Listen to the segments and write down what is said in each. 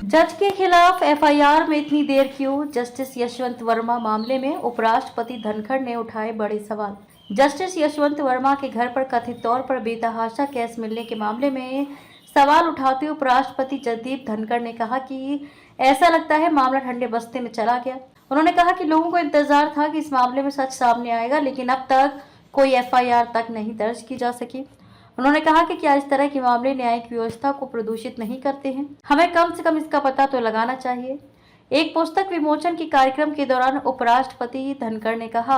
जज के खिलाफ एफआईआर में इतनी देर क्यों? जस्टिस यशवंत वर्मा मामले में उपराष्ट्रपति धनखड़ ने उठाए बड़े सवाल। जस्टिस यशवंत वर्मा के घर पर कथित तौर पर बेतहाशा कैश मिलने के मामले में सवाल उठाते हुए उपराष्ट्रपति जगदीप धनखड़ ने कहा कि ऐसा लगता है मामला ठंडे बस्ते में चला गया। उन्होंने कहा कि लोगों को इंतजार था कि इस मामले में सच सामने आएगा, लेकिन अब तक कोई एफआईआर तक नहीं दर्ज की जा सकी। उन्होंने कहा कि क्या इस तरह के मामले न्यायिक व्यवस्था को प्रदूषित नहीं करते हैं? हमें कम से कम इसका पता तो लगाना चाहिए। एक पुस्तक विमोचन के कार्यक्रम के दौरान उपराष्ट्रपति धनखड़ ने कहा,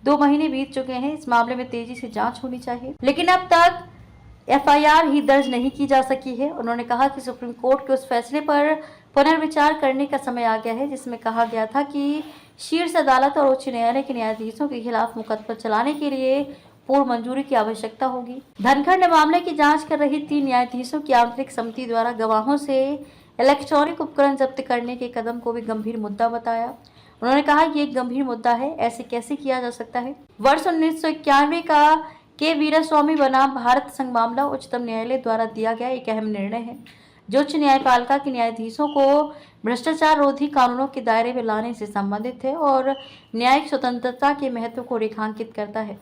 2 महीने बीत चुके हैं, इस मामले में तेजी से जांच होनी चाहिए, लेकिन अब तक एफआईआर ही दर्ज नहीं की जा सकी है। उन्होंने कहा कि सुप्रीम कोर्ट के उस फैसले पर पुनर्विचार करने का समय आ गया है जिसमें कहा गया था कि शीर्ष अदालत और उच्च न्यायालय के न्यायाधीशों के खिलाफ मुकदमा चलाने के लिए पूर्व मंजूरी की आवश्यकता होगी। धनखड़ ने मामले की जांच कर रही 3 न्यायाधीशों की आंतरिक समिति द्वारा गवाहों से इलेक्ट्रॉनिक उपकरण जब्त करने के कदम को भी गंभीर मुद्दा बताया। उन्होंने कहा कि ये एक गंभीर मुद्दा है, ऐसे कैसे किया जा सकता है? वर्ष 1991 का के वीरास्वामी बनाम भारत संघ मामला उच्चतम न्यायालय द्वारा दिया गया एक अहम निर्णय है, जो उच्च न्यायपालिका के न्यायाधीशों को भ्रष्टाचार रोधी कानूनों के दायरे में लाने से संबंधित है और न्यायिक स्वतंत्रता के महत्व को रेखांकित करता है।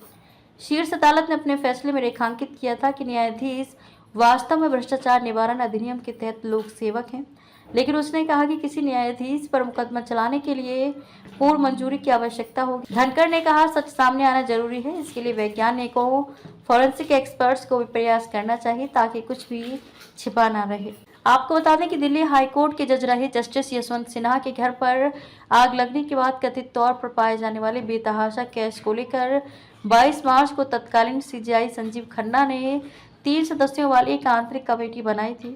शीर्ष अदालत ने अपने फैसले में रेखांकित किया था कि न्यायाधीश वास्तव में भ्रष्टाचार निवारण अधिनियम के तहत लोक सेवक हैं, लेकिन उसने कहा कि किसी न्यायाधीश पर मुकदमा चलाने के लिए पूर्व मंजूरी की आवश्यकता होगी। धनखड़ ने कहा, सच सामने आना जरूरी है, इसके लिए वैज्ञानिकों, फॉरेंसिक एक्सपर्ट्स को भी प्रयास करना चाहिए ताकि कुछ भी छिपा ना रहे। आपको बता दें कि दिल्ली हाईकोर्ट के जज रहे जस्टिस यशवंत सिन्हा के घर पर आग लगने के बाद कथित तौर पर पाए जाने वाले बेतहाशा कैश को लेकर 22 मार्च को तत्कालीन सीजेआई संजीव खन्ना ने 3 सदस्यों वाली एक आंतरिक कमेटी बनाई थी।